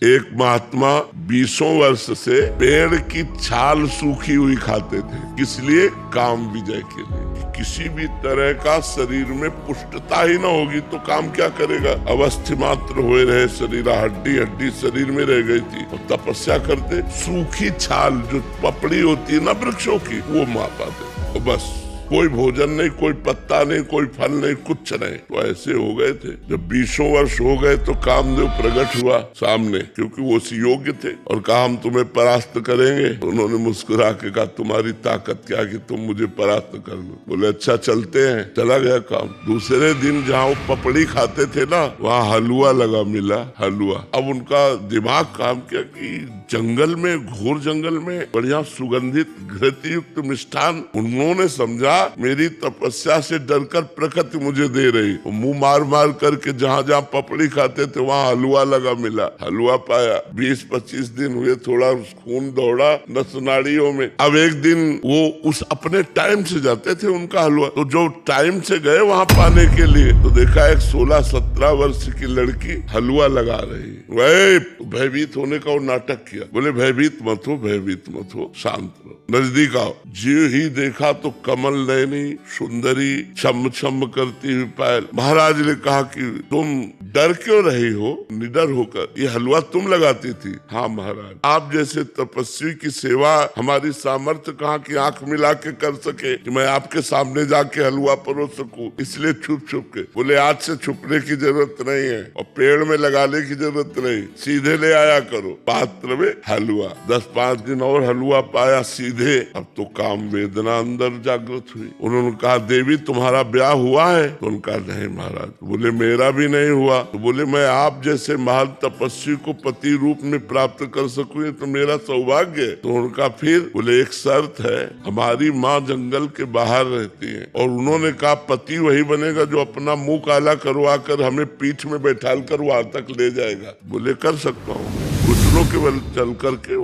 एक महात्मा 20 वर्ष से पेड़ की छाल सूखी हुई खाते थे। किस लिए? काम विजय के लिए। किसी भी तरह का शरीर में पुष्टता ही ना होगी तो काम क्या करेगा। अवस्थी मात्र हुए रहे शरीर, हड्डी हड्डी शरीर में रह गई थी और तपस्या करते सूखी छाल जो पपड़ी होती है ना वृक्षों की, वो मार पाते और बस कोई भोजन नहीं, कोई पत्ता नहीं, कोई फल नहीं, कुछ नहीं। तो ऐसे हो गए थे। जब 20 वर्ष हो गए तो कामदेव प्रकट हुआ सामने, क्योंकि वो योग्य थे और कहा हम तुम्हें परास्त करेंगे। तो उन्होंने मुस्कुरा के कहा तुम्हारी ताकत क्या कि तुम मुझे परास्त कर लो। बोले अच्छा चलते हैं। चला गया काम। दूसरे दिन जहाँ वो पपड़ी खाते थे ना, वहाँ हलवा लगा मिला, हलवा। अब उनका दिमाग काम किया कि जंगल में, घोर जंगल में बढ़िया सुगंधित घृत युक्त मिष्ठान। उन्होंने समझा मेरी तपस्या से डरकर प्रकृति मुझे दे रही। मुंह मार मार करके जहाँ जहाँ पपड़ी खाते थे वहाँ हलवा लगा मिला, हलवा पाया। 20-25 दिन हुए, थोड़ा खून दौड़ा नस नाड़ियों में। अब एक दिन वो उस अपने टाइम से जाते थे उनका हलवा, तो जो टाइम से गए वहाँ पाने के लिए, तो देखा एक 16-17 वर्ष की लड़की हलवा लगा रही। वही भयभीत होने का वो नाटक किया। बोले भयभीत मत हो, भयभीत मत हो, शांत रहो, नजदीक आओ। जी ही देखा तो कमल नयनी सुंदरी छम छम करती हुई पायल। महाराज ने कहा कि तुम डर क्यों रही हो निडर होकर, ये हलवा तुम लगाती थी? हाँ महाराज, आप जैसे तपस्वी की सेवा हमारी सामर्थ्य कहाँ की आंख मिला के कर सके कि मैं आपके सामने जाके हलवा परोस सकूं, इसलिए छुप छुप के। बोले आज से छुपने की जरूरत नहीं है और पेड़ में लगाने की जरूरत नहीं, सीधे ले आया करो पात्र में हलवा। 10-5 दिन और हलवा पाया सीधे। अब तो काम वेदना अंदर जागृत हुई। उन्होंने कहा देवी तुम्हारा ब्याह हुआ है? तो उनका नहीं महाराज। बोले मेरा भी नहीं हुआ। तो बोले मैं आप जैसे महान तपस्वी को पति रूप में प्राप्त कर सकूं ये तो मेरा सौभाग्य है। तो उनका फिर बोले एक शर्त है, हमारी माँ जंगल के बाहर रहती है और उन्होंने कहा पति वही बनेगा जो अपना मुंह काला करवा कर हमें पीठ में बैठाल कर वहां तक ले जाएगा। बोले कर सकता हूँ। घुटनों के बल चल करके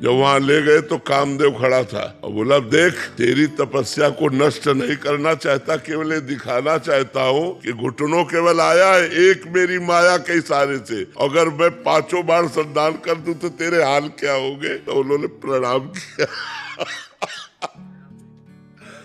जब वहाँ ले गए तो कामदेव खड़ा था और बोला देख तेरी तपस्या को नष्ट नहीं करना चाहता, केवल ये दिखाना चाहता हूँ कि घुटनों केवल आया है एक मेरी माया के इशारे से। अगर मैं 5 बार संदान कर दूं तो तेरे हाल क्या होंगे। तो उन्होंने प्रणाम किया।